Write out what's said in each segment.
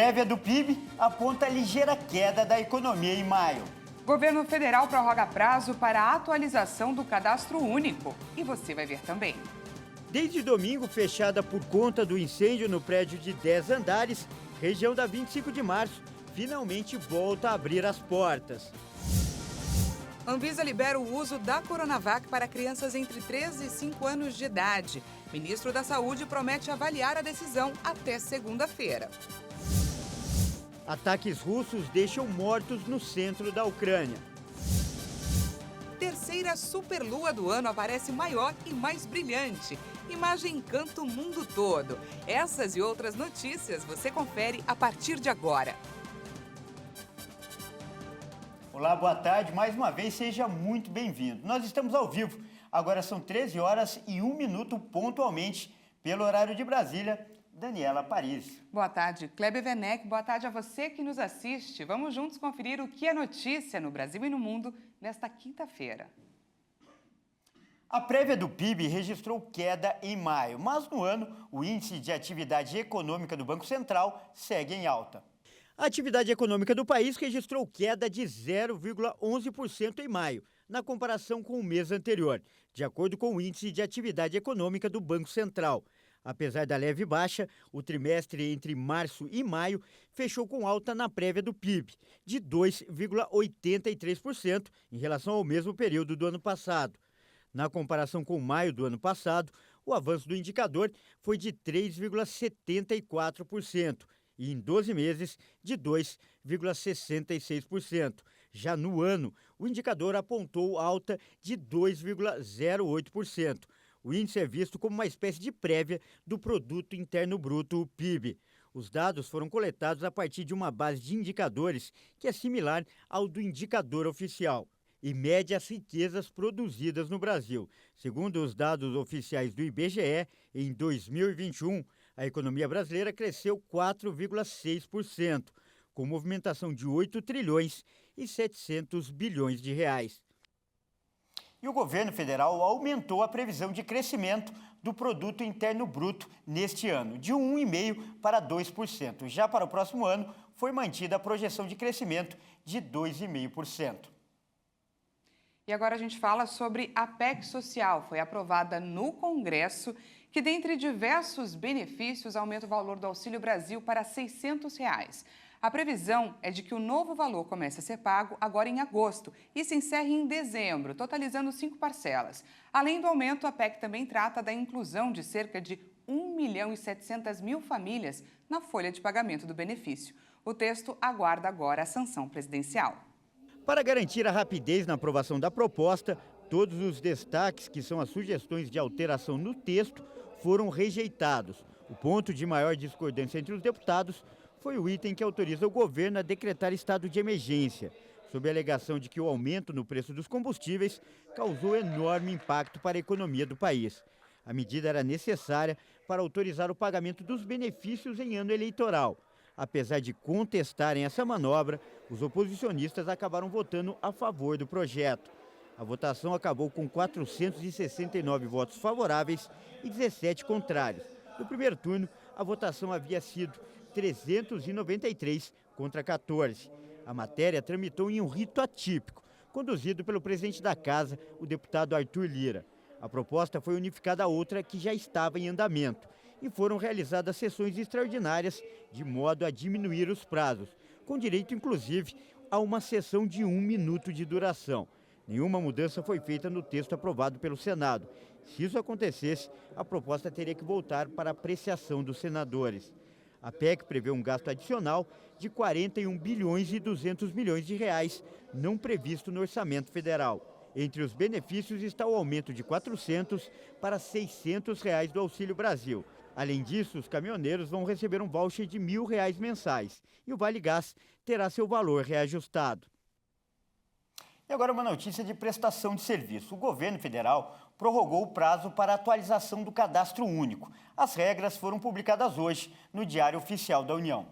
prévia do PIB aponta ligeira queda da economia em maio. Governo federal prorroga prazo para a atualização do cadastro único. E você vai ver também. Desde domingo, fechada por conta do incêndio no prédio de 10 andares, região da 25 de março, finalmente volta a abrir as portas. Anvisa libera o uso da Coronavac para crianças entre 3 e 5 anos de idade. Ministro da Saúde promete avaliar a decisão até segunda-feira. Ataques russos deixam mortos no centro da Ucrânia. Terceira superlua do ano aparece maior e mais brilhante. Imagem encanta o mundo todo. Essas e outras notícias você confere a partir de agora. Olá, boa tarde. Mais uma vez, seja muito bem-vindo. Nós estamos ao vivo. Agora são 13 horas e 1 minuto pontualmente, pelo horário de Brasília. Daniela Paris. Boa tarde, Kleber Werneck. Boa tarde a você que nos assiste. Vamos juntos conferir o que é notícia no Brasil e no mundo nesta quinta-feira. A prévia do PIB registrou queda em maio, mas no ano o índice de atividade econômica do Banco Central segue em alta. A atividade econômica do país registrou queda de 0,11% em maio, na comparação com o mês anterior, de acordo com o índice de atividade econômica do Banco Central. Apesar da leve baixa, o trimestre entre março e maio fechou com alta na prévia do PIB, de 2,83% em relação ao mesmo período do ano passado. Na comparação com maio do ano passado, o avanço do indicador foi de 3,74% e em 12 meses de 2,66%. Já no ano, o indicador apontou alta de 2,08%. O índice é visto como uma espécie de prévia do Produto Interno Bruto, o PIB. Os dados foram coletados a partir de uma base de indicadores que é similar ao do indicador oficial e mede as riquezas produzidas no Brasil. Segundo os dados oficiais do IBGE, em 2021, a economia brasileira cresceu 4,6%, com movimentação de 8 trilhões e 700 bilhões de reais. E o governo federal aumentou a previsão de crescimento do Produto Interno Bruto neste ano, de 1,5% para 2%. Já para o próximo ano, foi mantida a projeção de crescimento de 2,5%. E agora a gente fala sobre a PEC social. Foi aprovada no Congresso que, dentre diversos benefícios, aumenta o valor do Auxílio Brasil para R$ 600. A previsão é de que o novo valor comece a ser pago agora em agosto e se encerre em dezembro, totalizando 5 parcelas. Além do aumento, a PEC também trata da inclusão de cerca de 1.700.000 famílias na folha de pagamento do benefício. O texto aguarda agora a sanção presidencial. Para garantir a rapidez na aprovação da proposta, todos os destaques, que são as sugestões de alteração no texto, foram rejeitados. O ponto de maior discordância entre os deputados foi o item que autoriza o governo a decretar estado de emergência, sob a alegação de que o aumento no preço dos combustíveis causou enorme impacto para a economia do país. A medida era necessária para autorizar o pagamento dos benefícios em ano eleitoral. Apesar de contestarem essa manobra, os oposicionistas acabaram votando a favor do projeto. A votação acabou com 469 votos favoráveis e 17 contrários. No primeiro turno, a votação havia sido 393 contra 14. A matéria tramitou em um rito atípico, conduzido pelo presidente da Casa, o deputado Arthur Lira. A proposta foi unificada a outra que já estava em andamento e foram realizadas sessões extraordinárias de modo a diminuir os prazos, com direito, inclusive, a uma sessão de 1 minuto de duração. Nenhuma mudança foi feita no texto aprovado pelo Senado. Se isso acontecesse, a proposta teria que voltar para apreciação dos senadores. A PEC prevê um gasto adicional de 41 bilhões e 200 milhões de reais, não previsto no orçamento federal. Entre os benefícios está o aumento de R$ 400 para R$ 600 do Auxílio Brasil. Além disso, os caminhoneiros vão receber um voucher de R$ 1.000 mensais e o Vale Gás terá seu valor reajustado. E agora uma notícia de prestação de serviço. O governo federal prorrogou o prazo para a atualização do cadastro único. As regras foram publicadas hoje no Diário Oficial da União.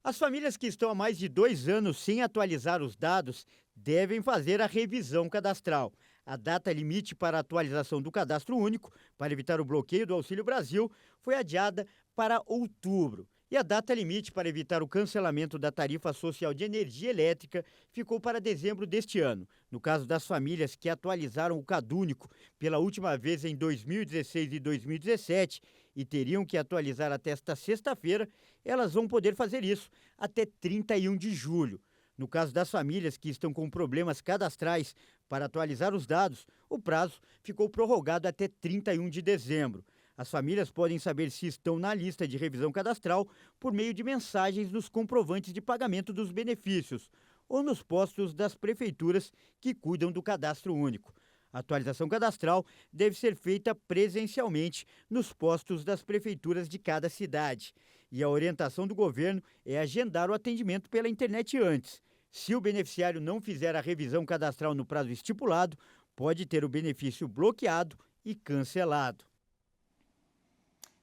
As famílias que estão há mais de 2 anos sem atualizar os dados devem fazer a revisão cadastral. A data limite para a atualização do cadastro único, para evitar o bloqueio do Auxílio Brasil, foi adiada para outubro. E a data limite para evitar o cancelamento da tarifa social de energia elétrica ficou para dezembro deste ano. No caso das famílias que atualizaram o CadÚnico pela última vez em 2016 e 2017 e teriam que atualizar até esta sexta-feira, elas vão poder fazer isso até 31 de julho. No caso das famílias que estão com problemas cadastrais para atualizar os dados, o prazo ficou prorrogado até 31 de dezembro. As famílias podem saber se estão na lista de revisão cadastral por meio de mensagens nos comprovantes de pagamento dos benefícios ou nos postos das prefeituras que cuidam do cadastro único. A atualização cadastral deve ser feita presencialmente nos postos das prefeituras de cada cidade. E a orientação do governo é agendar o atendimento pela internet antes. Se o beneficiário não fizer a revisão cadastral no prazo estipulado, pode ter o benefício bloqueado e cancelado.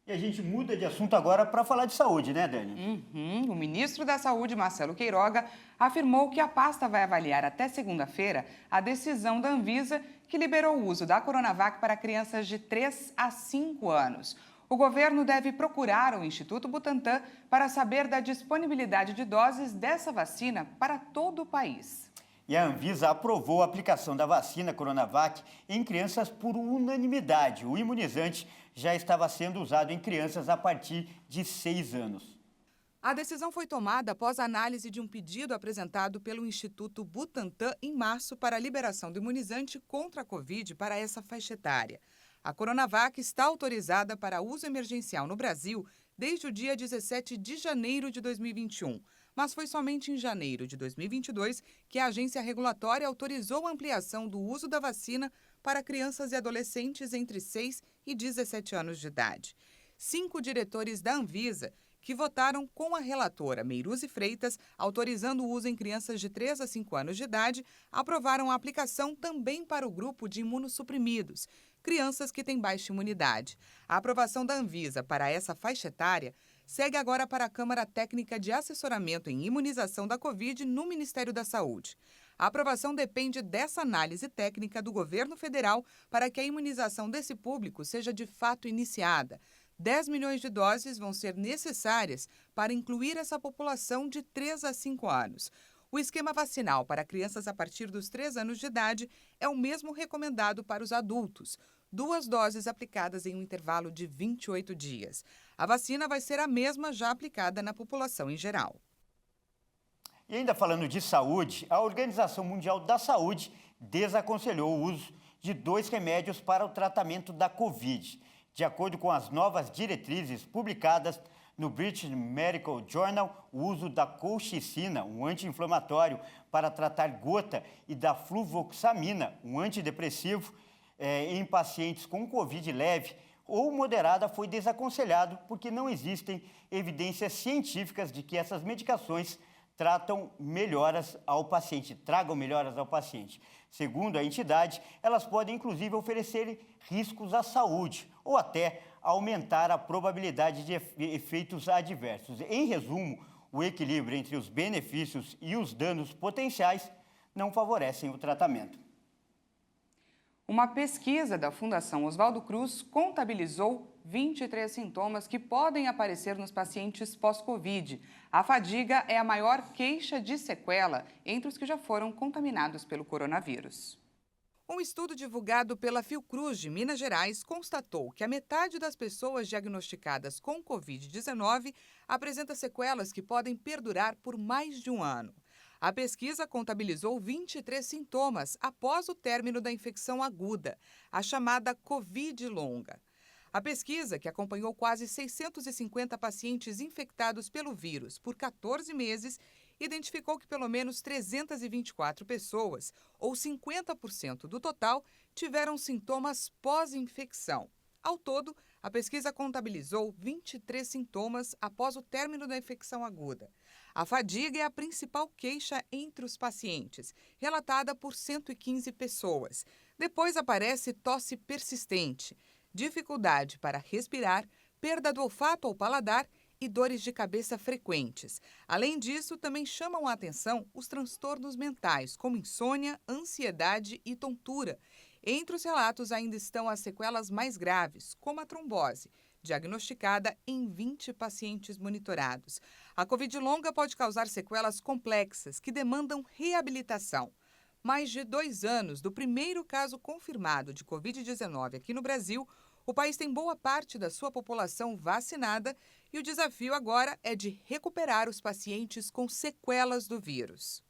E a gente muda de assunto agora para falar de saúde, né, Dani? O ministro da Saúde, Marcelo Queiroga, afirmou que a pasta vai avaliar até segunda-feira a decisão da Anvisa que liberou o uso da Coronavac para crianças de 3 a 5 anos. O governo deve procurar o Instituto Butantan para saber da disponibilidade de doses dessa vacina para todo o país. E a Anvisa aprovou a aplicação da vacina Coronavac em crianças por unanimidade. O imunizante já estava sendo usado em crianças a partir de 6 anos. A decisão foi tomada após a análise de um pedido apresentado pelo Instituto Butantan em março para a liberação do imunizante contra a Covid para essa faixa etária. A Coronavac está autorizada para uso emergencial no Brasil desde o dia 17 de janeiro de 2021. Mas foi somente em janeiro de 2022 que a agência regulatória autorizou a ampliação do uso da vacina para crianças e adolescentes entre 6 e 17 anos de idade. 5 diretores da Anvisa, que votaram com a relatora Meiruzi Freitas, autorizando o uso em crianças de 3 a 5 anos de idade, aprovaram a aplicação também para o grupo de imunossuprimidos, crianças que têm baixa imunidade. A aprovação da Anvisa para essa faixa etária segue agora para a Câmara Técnica de Assessoramento em Imunização da Covid no Ministério da Saúde. A aprovação depende dessa análise técnica do governo federal para que a imunização desse público seja de fato iniciada. 10 milhões de doses vão ser necessárias para incluir essa população de 3 a 5 anos. O esquema vacinal para crianças a partir dos 3 anos de idade é o mesmo recomendado para os adultos. 2 doses aplicadas em um intervalo de 28 dias. A vacina vai ser a mesma já aplicada na população em geral. E ainda falando de saúde, a Organização Mundial da Saúde desaconselhou o uso de 2 remédios para o tratamento da Covid. De acordo com as novas diretrizes publicadas no British Medical Journal, o uso da colchicina, um anti-inflamatório para tratar gota, e da fluvoxamina, um antidepressivo, em pacientes com Covid leve ou moderada foi desaconselhado porque não existem evidências científicas de que essas medicações tragam melhoras ao paciente. Segundo a entidade, elas podem inclusive oferecer riscos à saúde ou até aumentar a probabilidade de efeitos adversos. Em resumo, o equilíbrio entre os benefícios e os danos potenciais não favorecem o tratamento. Uma pesquisa da Fundação Oswaldo Cruz contabilizou 23 sintomas que podem aparecer nos pacientes pós-Covid. A fadiga é a maior queixa de sequela entre os que já foram contaminados pelo coronavírus. Um estudo divulgado pela Fiocruz de Minas Gerais constatou que a metade das pessoas diagnosticadas com Covid-19 apresenta sequelas que podem perdurar por mais de um ano. A pesquisa contabilizou 23 sintomas após o término da infecção aguda, a chamada Covid longa. A pesquisa, que acompanhou quase 650 pacientes infectados pelo vírus por 14 meses, identificou que pelo menos 324 pessoas, ou 50% do total, tiveram sintomas pós-infecção. Ao todo, a pesquisa contabilizou 23 sintomas após o término da infecção aguda. A fadiga é a principal queixa entre os pacientes, relatada por 115 pessoas. Depois aparece tosse persistente, dificuldade para respirar, perda do olfato ou paladar e dores de cabeça frequentes. Além disso, também chamam a atenção os transtornos mentais, como insônia, ansiedade e tontura. Entre os relatos ainda estão as sequelas mais graves, como a trombose, diagnosticada em 20 pacientes monitorados. A Covid longa pode causar sequelas complexas que demandam reabilitação. Mais de 2 anos do primeiro caso confirmado de Covid-19 aqui no Brasil, o país tem boa parte da sua população vacinada e o desafio agora é de recuperar os pacientes com sequelas do vírus.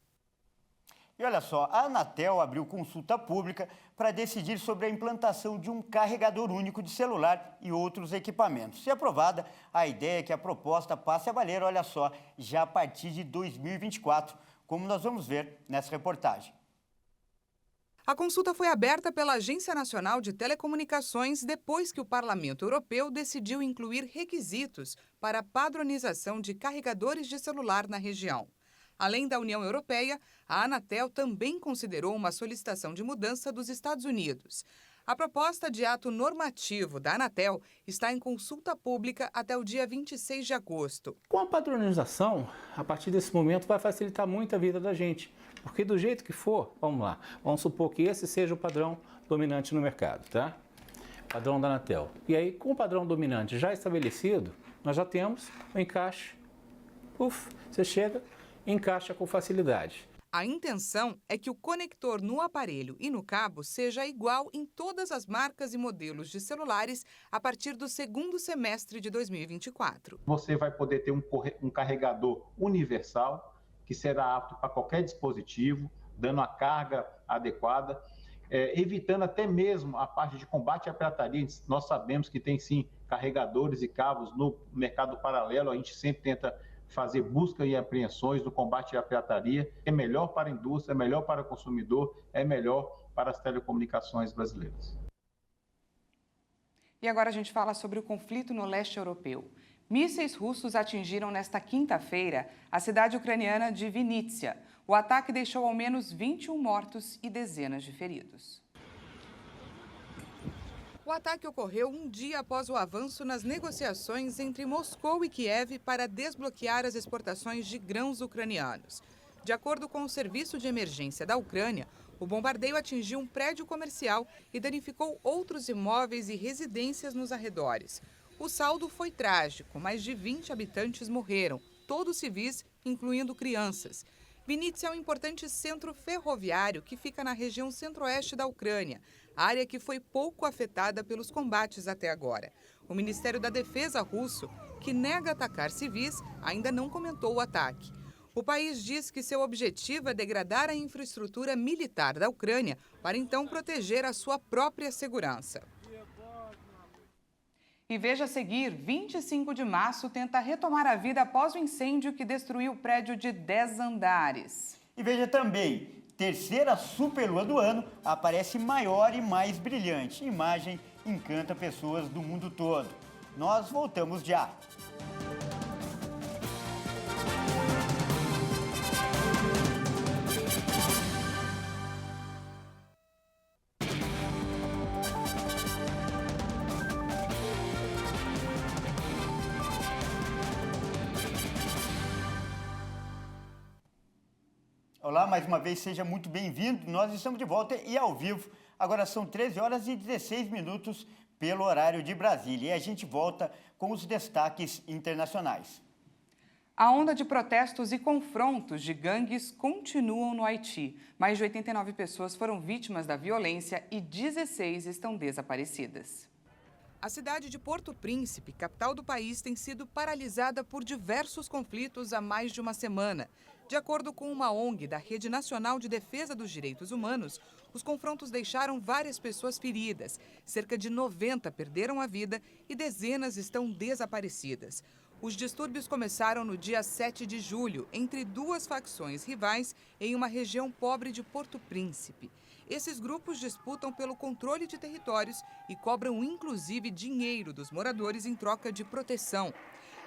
E olha só, a Anatel abriu consulta pública para decidir sobre a implantação de um carregador único de celular e outros equipamentos. Se aprovada, a ideia é que a proposta passe a valer, olha só, já a partir de 2024, como nós vamos ver nessa reportagem. A consulta foi aberta pela Agência Nacional de Telecomunicações depois que o Parlamento Europeu decidiu incluir requisitos para a padronização de carregadores de celular na região. Além da União Europeia, a Anatel também considerou uma solicitação de mudança dos Estados Unidos. A proposta de ato normativo da Anatel está em consulta pública até o dia 26 de agosto. Com a padronização, a partir desse momento vai facilitar muito a vida da gente. Porque do jeito que for, vamos lá, vamos supor que esse seja o padrão dominante no mercado, tá? Padrão da Anatel. E aí, com o padrão dominante já estabelecido, nós já temos o encaixe. Você chega, encaixa com facilidade. A intenção é que o conector no aparelho e no cabo seja igual em todas as marcas e modelos de celulares a partir do segundo semestre de 2024. Você vai poder ter um carregador universal, que será apto para qualquer dispositivo, dando a carga adequada, evitando até mesmo a parte de combate à pirataria. Nós sabemos que tem sim carregadores e cabos no mercado paralelo, a gente sempre tenta fazer busca e apreensões do combate à pirataria. É melhor para a indústria, é melhor para o consumidor, é melhor para as telecomunicações brasileiras. E agora a gente fala sobre o conflito no leste europeu. Mísseis russos atingiram nesta quinta-feira a cidade ucraniana de Vinícius. O ataque deixou ao menos 21 mortos e dezenas de feridos. O ataque ocorreu um dia após o avanço nas negociações entre Moscou e Kiev para desbloquear as exportações de grãos ucranianos. De acordo com o Serviço de Emergência da Ucrânia, o bombardeio atingiu um prédio comercial e danificou outros imóveis e residências nos arredores. O saldo foi trágico, mais de 20 habitantes morreram, todos civis, incluindo crianças. Vinícius é um importante centro ferroviário que fica na região centro-oeste da Ucrânia, área que foi pouco afetada pelos combates até agora. O Ministério da Defesa russo, que nega atacar civis, ainda não comentou o ataque. O país diz que seu objetivo é degradar a infraestrutura militar da Ucrânia para então proteger a sua própria segurança. E veja a seguir, 25 de março tenta retomar a vida após o incêndio que destruiu o prédio de 10 andares. E veja também, terceira superlua do ano aparece maior e mais brilhante. Imagem encanta pessoas do mundo todo. Nós voltamos já. Olá, mais uma vez, seja muito bem-vindo. Nós estamos de volta e ao vivo. Agora são 13 horas e 16 minutos pelo horário de Brasília. E a gente volta com os destaques internacionais. A onda de protestos e confrontos de gangues continuam no Haiti. Mais de 89 pessoas foram vítimas da violência e 16 estão desaparecidas. A cidade de Porto Príncipe, capital do país, tem sido paralisada por diversos conflitos há mais de uma semana. De acordo com uma ONG da Rede Nacional de Defesa dos Direitos Humanos, os confrontos deixaram várias pessoas feridas, cerca de 90 perderam a vida e dezenas estão desaparecidas. Os distúrbios começaram no dia 7 de julho, entre duas facções rivais em uma região pobre de Porto Príncipe. Esses grupos disputam pelo controle de territórios e cobram inclusive dinheiro dos moradores em troca de proteção.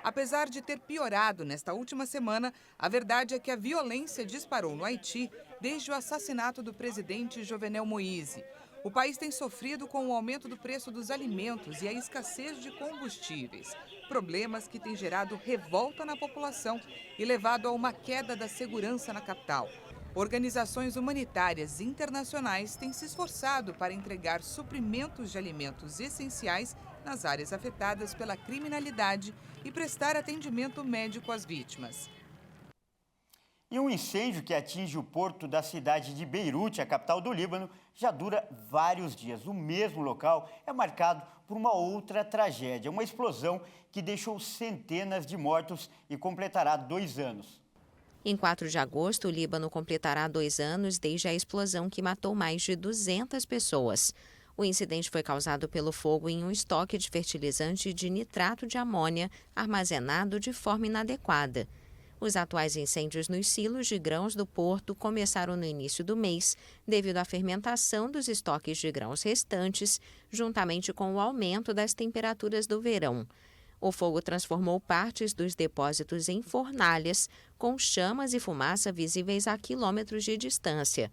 Apesar de ter piorado nesta última semana, a verdade é que a violência disparou no Haiti desde o assassinato do presidente Jovenel Moïse. O país tem sofrido com o aumento do preço dos alimentos e a escassez de combustíveis, problemas que têm gerado revolta na população e levado a uma queda da segurança na capital. Organizações humanitárias internacionais têm se esforçado para entregar suprimentos de alimentos essenciais nas áreas afetadas pela criminalidade e prestar atendimento médico às vítimas. E um incêndio que atinge o porto da cidade de Beirute, a capital do Líbano, já dura vários dias. O mesmo local é marcado por uma outra tragédia, uma explosão que deixou centenas de mortos e completará 2 anos. Em 4 de agosto, o Líbano completará 2 anos desde a explosão que matou mais de 200 pessoas. O incidente foi causado pelo fogo em um estoque de fertilizante de nitrato de amônia armazenado de forma inadequada. Os atuais incêndios nos silos de grãos do porto começaram no início do mês, devido à fermentação dos estoques de grãos restantes, juntamente com o aumento das temperaturas do verão. O fogo transformou partes dos depósitos em fornalhas, com chamas e fumaça visíveis a quilômetros de distância.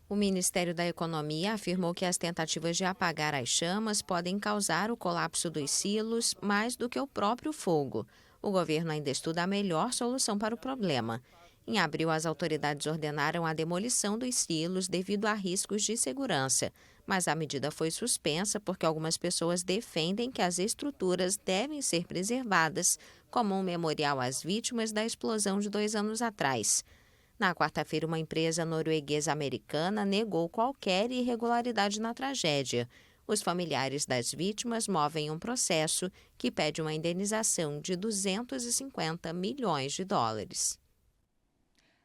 O Ministério da Economia afirmou que as tentativas de apagar as chamas podem causar o colapso dos silos mais do que o próprio fogo. O governo ainda estuda a melhor solução para o problema. Em abril, as autoridades ordenaram a demolição dos silos devido a riscos de segurança, mas a medida foi suspensa porque algumas pessoas defendem que as estruturas devem ser preservadas como um memorial às vítimas da explosão de 2 anos atrás. Na quarta-feira, uma empresa norueguesa-americana negou qualquer irregularidade na tragédia. Os familiares das vítimas movem um processo que pede uma indenização de 250 milhões de dólares.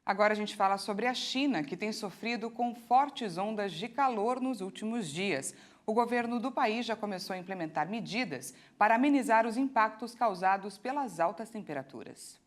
Agora a gente fala sobre a China, que tem sofrido com fortes ondas de calor nos últimos dias. O governo do país já começou a implementar medidas para amenizar os impactos causados pelas altas temperaturas.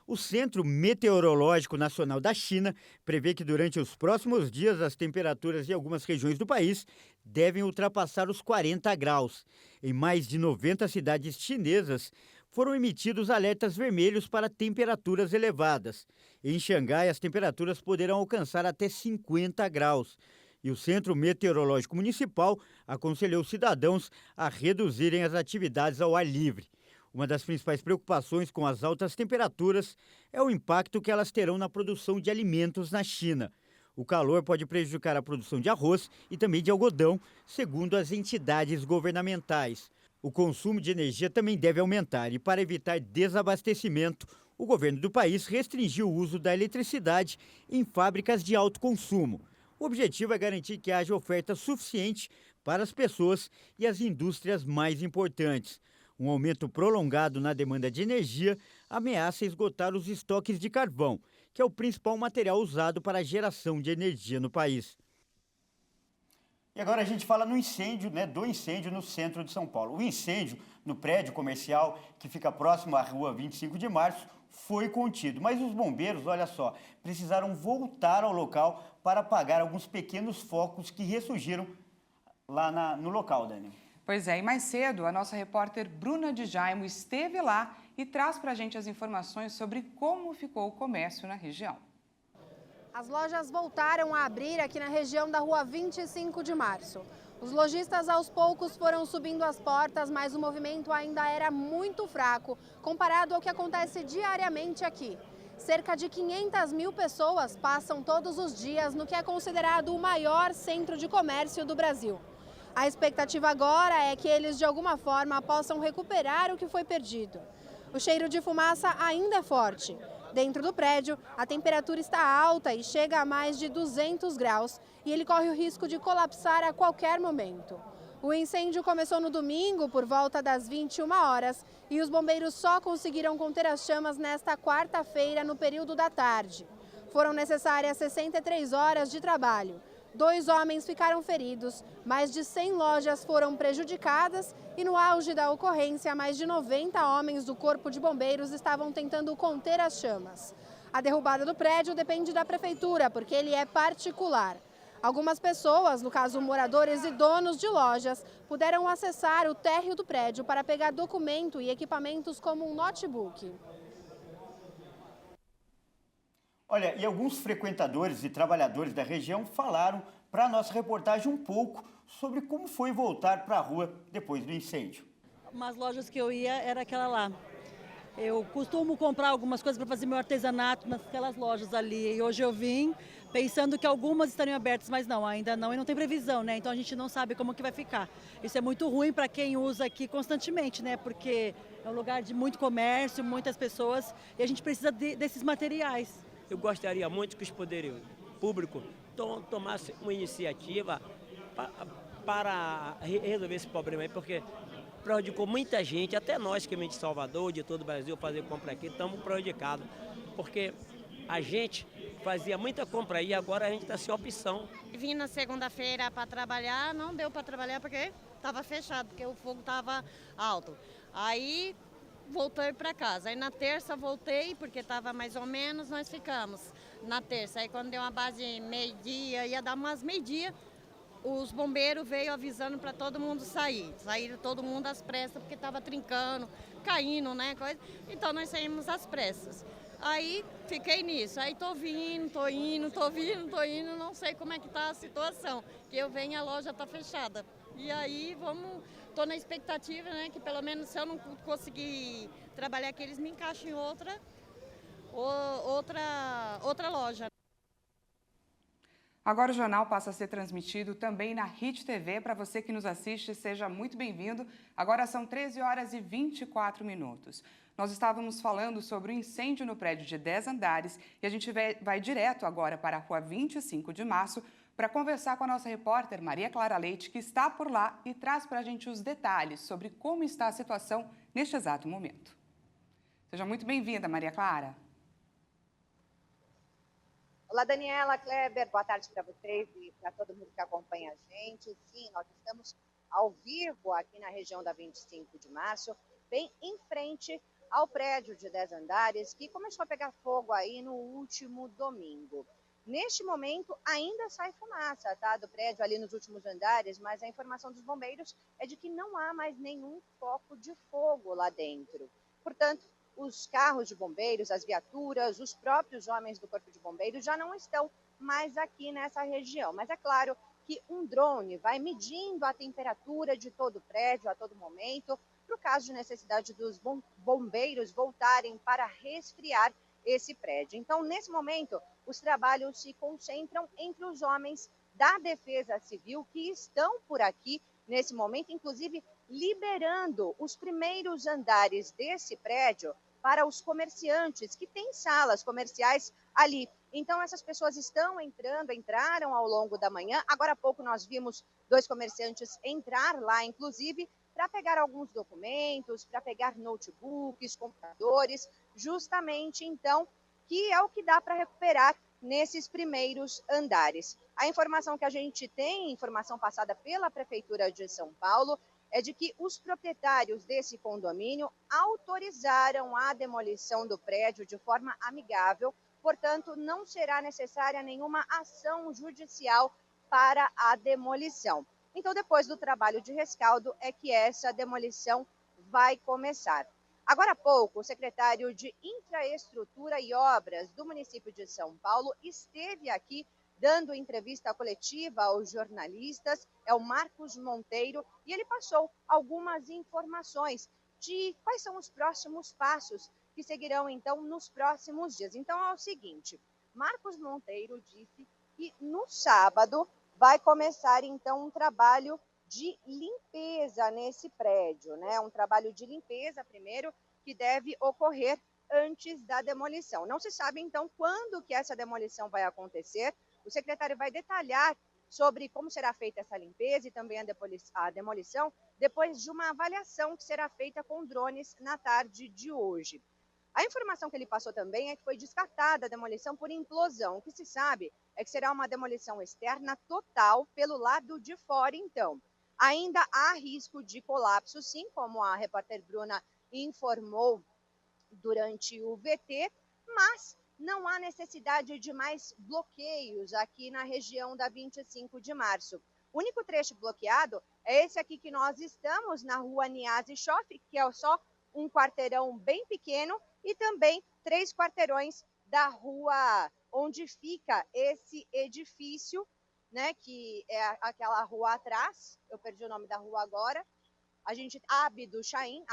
O Centro Meteorológico Nacional da China prevê que durante os próximos dias as temperaturas em algumas regiões do país devem ultrapassar os 40 graus. Em mais de 90 cidades chinesas foram emitidos alertas vermelhos para temperaturas elevadas. Em Xangai, as temperaturas poderão alcançar até 50 graus. E o Centro Meteorológico Municipal aconselhou cidadãos a reduzirem as atividades ao ar livre. Uma das principais preocupações com as altas temperaturas é o impacto que elas terão na produção de alimentos na China. O calor pode prejudicar a produção de arroz e também de algodão, segundo as entidades governamentais. O consumo de energia também deve aumentar e, para evitar desabastecimento, o governo do país restringiu o uso da eletricidade em fábricas de alto consumo. O objetivo é garantir que haja oferta suficiente para as pessoas e as indústrias mais importantes. Um aumento prolongado na demanda de energia ameaça esgotar os estoques de carvão, que é o principal material usado para a geração de energia no país. E agora a gente fala do incêndio no centro de São Paulo. O incêndio no prédio comercial que fica próximo à rua 25 de março foi contido, mas os bombeiros, olha só, precisaram voltar ao local para apagar alguns pequenos focos que ressurgiram lá no local, Dani. Pois é, e mais cedo a nossa repórter Bruna de Jaimo esteve lá e traz para a gente as informações sobre como ficou o comércio na região. As lojas voltaram a abrir aqui na região da rua 25 de março. Os lojistas aos poucos foram subindo as portas, mas o movimento ainda era muito fraco comparado ao que acontece diariamente aqui. Cerca de 500 mil pessoas passam todos os dias no que é considerado o maior centro de comércio do Brasil. A expectativa agora é que eles, de alguma forma, possam recuperar o que foi perdido. O cheiro de fumaça ainda é forte. Dentro do prédio, a temperatura está alta e chega a mais de 200 graus e ele corre o risco de colapsar a qualquer momento. O incêndio começou no domingo, por volta das 21 horas, e os bombeiros só conseguiram conter as chamas nesta quarta-feira, no período da tarde. Foram necessárias 63 horas de trabalho. 2 homens ficaram feridos, mais de 100 lojas foram prejudicadas e no auge da ocorrência, mais de 90 homens do Corpo de Bombeiros estavam tentando conter as chamas. A derrubada do prédio depende da prefeitura, porque ele é particular. Algumas pessoas, no caso moradores e donos de lojas, puderam acessar o térreo do prédio para pegar documento e equipamentos como um notebook. Olha, e alguns frequentadores e trabalhadores da região falaram para a nossa reportagem um pouco sobre como foi voltar para a rua depois do incêndio. Umas lojas que eu ia era aquela lá. Eu costumo comprar algumas coisas para fazer meu artesanato naquelas lojas ali. E hoje eu vim pensando que algumas estariam abertas, mas não, ainda não, e não tem previsão, né? Então a gente não sabe como que vai ficar. Isso é muito ruim para quem usa aqui constantemente, né? Porque é um lugar de muito comércio, muitas pessoas, e a gente precisa desses materiais. Eu gostaria muito que os poderes públicos tomassem uma iniciativa para resolver esse problema aí, porque prejudicou muita gente, até nós que vem de Salvador, de todo o Brasil, fazer compra aqui, estamos prejudicados, porque a gente fazia muita compra aí, agora a gente está sem opção. Vim na segunda-feira para trabalhar, não deu para trabalhar porque estava fechado, porque o fogo estava alto. Aí voltei para casa, aí na terça voltei, porque estava mais ou menos, nós ficamos na terça. Aí quando deu uma base meio-dia, ia dar umas meio-dia, os bombeiros veio avisando para todo mundo sair. Saíram todo mundo às pressas, porque estava trincando, caindo, né, coisa. Então nós saímos às pressas. Aí fiquei nisso, aí tô indo, não sei como é que tá a situação. Que eu venho, a loja tá fechada. E aí tô na expectativa, né, que pelo menos se eu não conseguir trabalhar aqui, eles me encaixem em outra loja. Agora o jornal passa a ser transmitido também na Hit TV. Para você que nos assiste, seja muito bem-vindo. Agora são 13 horas e 24 minutos. Nós estávamos falando sobre o incêndio no prédio de 10 andares e a gente vai direto agora para a rua 25 de março para conversar com a nossa repórter Maria Clara Leite, que está por lá e traz para a gente os detalhes sobre como está a situação neste exato momento. Seja muito bem-vinda, Maria Clara. Olá, Daniela, Kleber, boa tarde para vocês e para todo mundo que acompanha a gente. Sim, nós estamos ao vivo aqui na região da 25 de março, bem em frente ao prédio de 10 andares, que começou a pegar fogo aí no último domingo. Neste momento, ainda sai fumaça, tá, do prédio ali nos últimos andares, mas a informação dos bombeiros é de que não há mais nenhum foco de fogo lá dentro. Portanto, os carros de bombeiros, as viaturas, os próprios homens do Corpo de Bombeiros já não estão mais aqui nessa região. Mas é claro que um drone vai medindo a temperatura de todo o prédio a todo momento, para o caso de necessidade dos bombeiros voltarem para resfriar esse prédio. Então, nesse momento, os trabalhos se concentram entre os homens da Defesa Civil que estão por aqui nesse momento, inclusive liberando os primeiros andares desse prédio para os comerciantes que têm salas comerciais ali. Então, essas pessoas entraram ao longo da manhã. Agora há pouco nós vimos 2 comerciantes entrar lá, inclusive, para pegar alguns documentos, para pegar notebooks, computadores, justamente, então, que é o que dá para recuperar nesses primeiros andares. A informação que a gente tem, informação passada pela Prefeitura de São Paulo, é de que os proprietários desse condomínio autorizaram a demolição do prédio de forma amigável, portanto, não será necessária nenhuma ação judicial para a demolição. Então, depois do trabalho de rescaldo, é que essa demolição vai começar. Agora há pouco, o secretário de Infraestrutura e Obras do município de São Paulo esteve aqui dando entrevista coletiva aos jornalistas, é o Marcos Monteiro, e ele passou algumas informações de quais são os próximos passos que seguirão, então, nos próximos dias. Então, é o seguinte, Marcos Monteiro disse que no sábado vai começar, então, um trabalho de limpeza nesse prédio, né? Um trabalho de limpeza, primeiro, que deve ocorrer antes da demolição. Não se sabe, então, quando que essa demolição vai acontecer. O secretário vai detalhar sobre como será feita essa limpeza e também a demolição depois de uma avaliação que será feita com drones na tarde de hoje. A informação que ele passou também é que foi descartada a demolição por implosão. O que se sabe é que será uma demolição externa total pelo lado de fora, então. Ainda há risco de colapso, sim, como a repórter Bruna informou durante o VT, mas não há necessidade de mais bloqueios aqui na região da 25 de março. O único trecho bloqueado é esse aqui que nós estamos, na rua Niazi Schoff, que é só um quarteirão bem pequeno, e também 3 quarteirões da rua onde fica esse edifício, né, que é aquela rua atrás, eu perdi o nome da rua agora, Abdo Chaim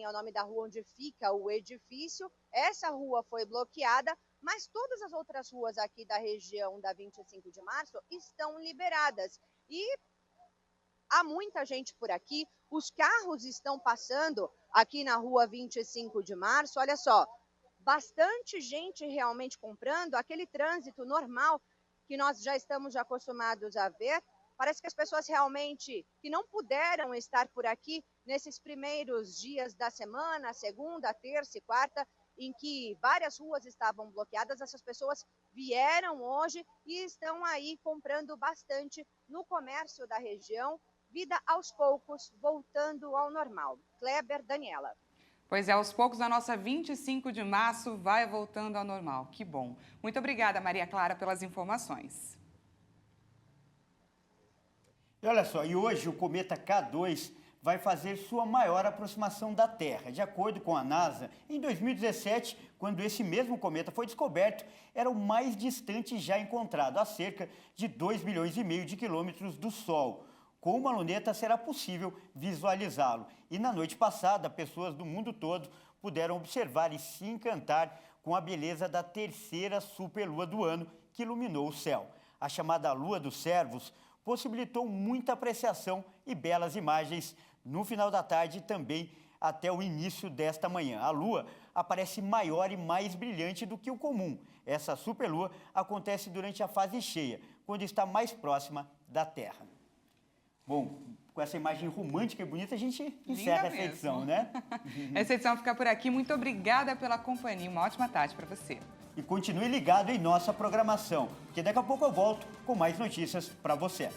é o nome da rua onde fica o edifício. Essa rua foi bloqueada, mas todas as outras ruas aqui da região da 25 de março estão liberadas. E há muita gente por aqui, os carros estão passando aqui na rua 25 de março, olha só, bastante gente realmente comprando, aquele trânsito normal que nós já estamos acostumados a ver. Parece que as pessoas realmente que não puderam estar por aqui nesses primeiros dias da semana, segunda, terça e quarta, em que várias ruas estavam bloqueadas, essas pessoas vieram hoje e estão aí comprando bastante no comércio da região, vida aos poucos voltando ao normal. Kleber, Daniela. Pois é, aos poucos a nossa 25 de março vai voltando ao normal. Que bom. Muito obrigada, Maria Clara, pelas informações. E olha só, e hoje o cometa K2 vai fazer sua maior aproximação da Terra. De acordo com a NASA, em 2017, quando esse mesmo cometa foi descoberto, era o mais distante já encontrado, a cerca de 2,5 milhões de quilômetros do Sol. Com uma luneta será possível visualizá-lo. E na noite passada, pessoas do mundo todo puderam observar e se encantar com a beleza da terceira superlua do ano que iluminou o céu. A chamada Lua dos Servos possibilitou muita apreciação e belas imagens no final da tarde e também até o início desta manhã. A Lua aparece maior e mais brilhante do que o comum. Essa superlua acontece durante a fase cheia, quando está mais próxima da Terra. Bom, com essa imagem romântica e bonita, a gente encerra essa edição, né? Essa edição fica por aqui. Muito obrigada pela companhia. Uma ótima tarde para você. E continue ligado em nossa programação, porque daqui a pouco eu volto com mais notícias para você.